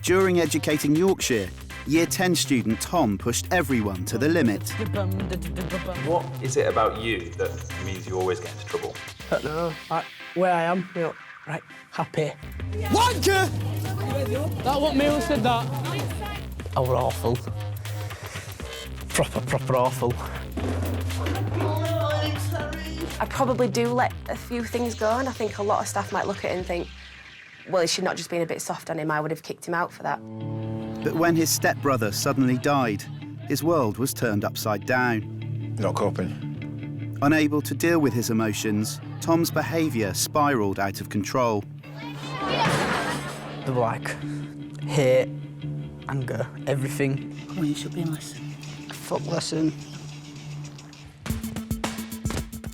During Educating Yorkshire, Year 10 student Tom pushed everyone to the limit. What is it about you that means you always get into trouble? I don't know. Where I am, right, happy. Wanker! That what Neil said that. I were awful. Proper awful. I probably do let a few things go, and I think a lot of staff might look at it and think, well, he should not just been a bit soft on him, I would have kicked him out for that. But when his stepbrother suddenly died, his world was turned upside down. You're not coping. Unable to deal with his emotions, Tom's behaviour spiralled out of control. They were like hate, anger, everything. Come on, you should be in lesson. Fuck lesson.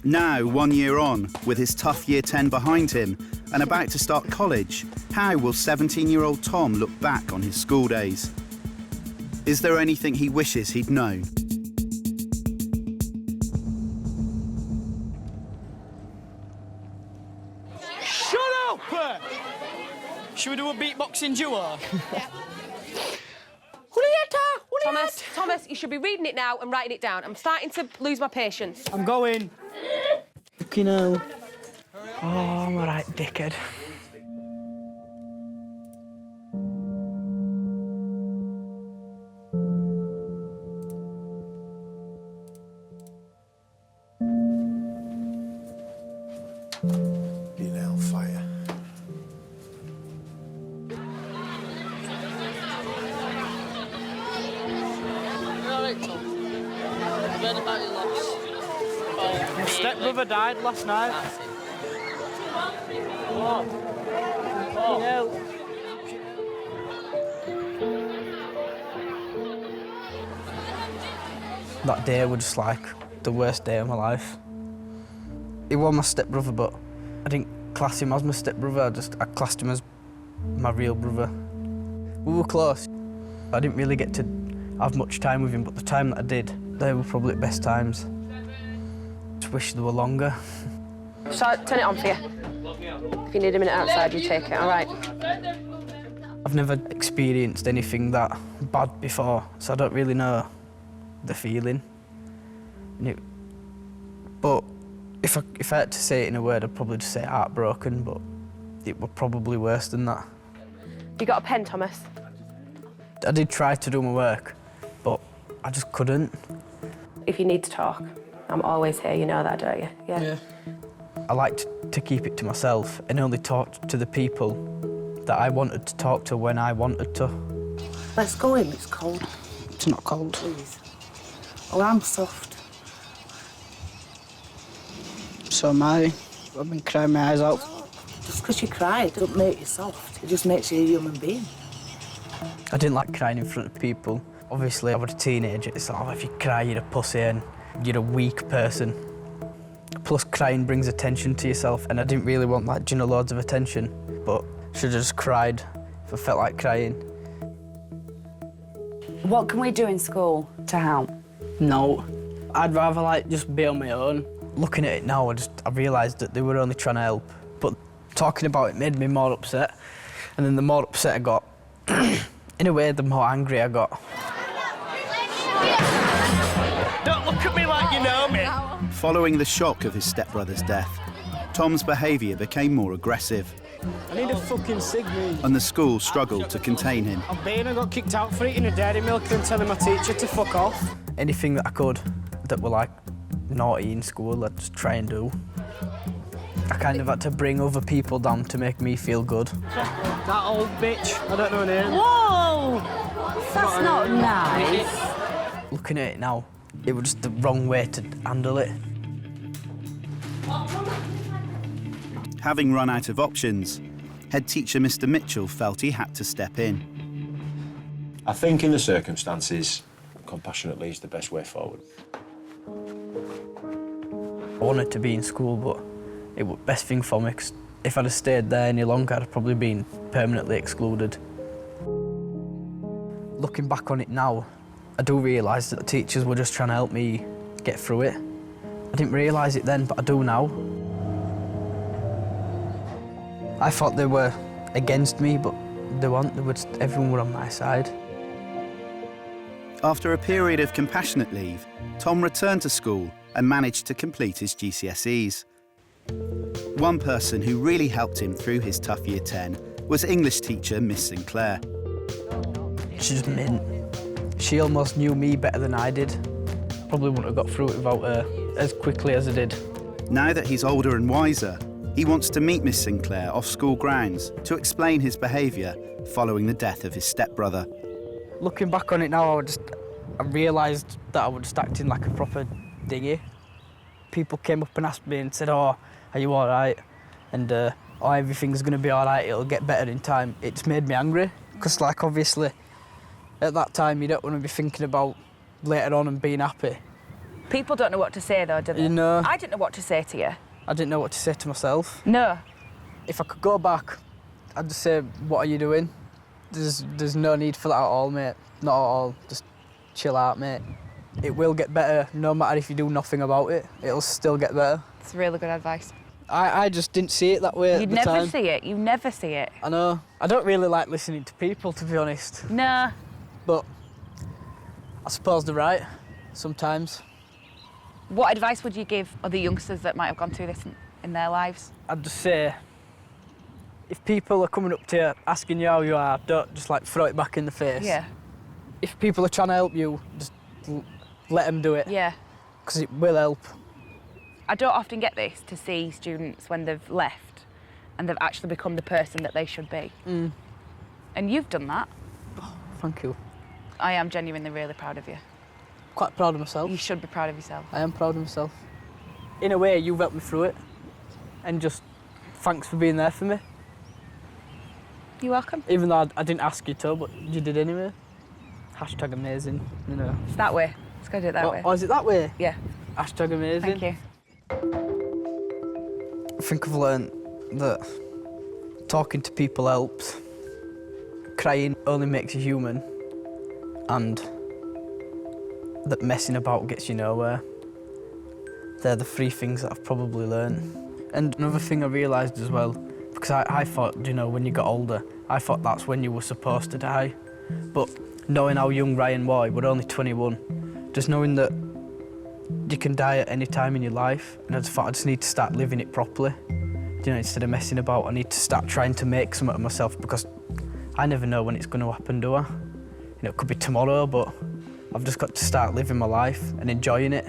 Now, 1 year on, with his tough Year 10 behind him and about to start college, how will 17-year-old Tom look back on his school days? Is there anything he wishes he'd known? Shut up! Should we do a beatboxing duo? Thomas, you should be reading it now and writing it down. I'm starting to lose my patience. I'm going. Fucking hell. Oh, I'm all right, dickhead. Being hellfire. My stepbrother died last night. That day was just like the worst day of my life. He was my stepbrother, but I didn't class him as my stepbrother. I classed him as my real brother. We were close. I didn't really get to have much time with him, but the time that I did, they were probably the best times. Just wish they were longer. Shall I turn it on for you? If you need a minute outside, you take it, all right? I've never experienced anything that bad before, so I don't really know the feeling. But if I had to say it in a word, I'd probably just say heartbroken, but it was probably worse than that. You got a pen, Thomas? I did try to do my work, but I just couldn't. If you need to talk, I'm always here, you know that, don't you? Yeah. I liked to keep it to myself and only talk to the people that I wanted to talk to when I wanted to. Let's go in, it's cold. It's not cold. Please. Oh, I'm soft. So am I. I've been crying my eyes out. Just because you cry, it doesn't make you soft. It just makes you a human being. I didn't like crying in front of people. Obviously, I was a teenager. It's like, if you cry, you're a pussy and you're a weak person. Plus, crying brings attention to yourself, and I didn't really want, loads of attention. But I should have just cried if I felt like crying. What can we do in school to help? No. I'd rather, just be on my own. Looking at it now, I realised that they were only trying to help. But talking about it made me more upset. And then the more upset I got, in a way, the more angry I got. Don't look at me like you know me. Following the shock of his stepbrother's death, Tom's behaviour became more aggressive. I need a fucking cig, mate. And the school struggled to contain him. I got kicked out for eating a dairy milk and telling my teacher to fuck off. Anything that I could that were naughty in school, I'd just try and do. I kind of had to bring other people down to make me feel good. That old bitch, I don't know her name. Whoa! That's not nice. Looking at it now, it was just the wrong way to handle it. Having run out of options, head teacher Mr. Mitchell felt he had to step in. I think in the circumstances, compassionately is the best way forward. I wanted to be in school, but it was the best thing for me, because if I'd have stayed there any longer, I'd have probably been permanently excluded. Looking back on it now, I do realise that the teachers were just trying to help me get through it. I didn't realise it then, but I do now. I thought they were against me, but everyone were on my side. After a period of compassionate leave, Tom returned to school and managed to complete his GCSEs. One person who really helped him through his tough Year 10 was English teacher Miss Sinclair. She's mint. She almost knew me better than I did. Probably wouldn't have got through it without her as quickly as I did. Now that he's older and wiser, he wants to meet Miss Sinclair off school grounds to explain his behaviour following the death of his stepbrother. Looking back on it now, I realised that I was just acting like a proper diggy. People came up and asked me and said, "Oh, are you all right?" And "Oh, everything's going to be all right, it'll get better in time." It's made me angry, because like obviously at that time you don't want to be thinking about later on and being happy. People don't know what to say though, do they? You know. I didn't know what to say to you. I didn't know what to say to myself. No. If I could go back, I'd just say, "What are you doing? There's no need for that at all, mate. Not at all. Just chill out, mate. It will get better, no matter if you do nothing about it. It'll still get better." It's really good advice. I just didn't see it that way at the time. You'd never see it. You never see it. I know. I don't really like listening to people, to be honest. Nah. But I suppose they're right, sometimes. What advice would you give other youngsters that might have gone through this in their lives? I'd just say, if people are coming up to you, asking you how you are, don't just like throw it back in the face. Yeah. If people are trying to help you, just let them do it. Yeah. Because it will help. I don't often get this, to see students when they've left and they've actually become the person that they should be. Mm. And you've done that. Oh, thank you. I am genuinely really proud of you. Quite proud of myself. You should be proud of yourself. I am proud of myself. In a way, you've helped me through it. And just thanks for being there for me. You're welcome. Even though I didn't ask you to, but you did anyway. Hashtag amazing, you know. It's that way. Let's go do it that way. Oh, is it that way? Yeah. Hashtag amazing. Thank you. I think I've learned that talking to people helps. Crying only makes you human. And that messing about gets you nowhere. They're the three things that I've probably learned. And another thing I realised as well, because I thought, you know, when you got older, I thought that's when you were supposed to die. But knowing how young Ryan was, we're only 21, just knowing that you can die at any time in your life, and I just thought I just need to start living it properly. You know, instead of messing about, I need to start trying to make something of myself, because I never know when it's going to happen, do I? You know, it could be tomorrow, but I've just got to start living my life and enjoying it.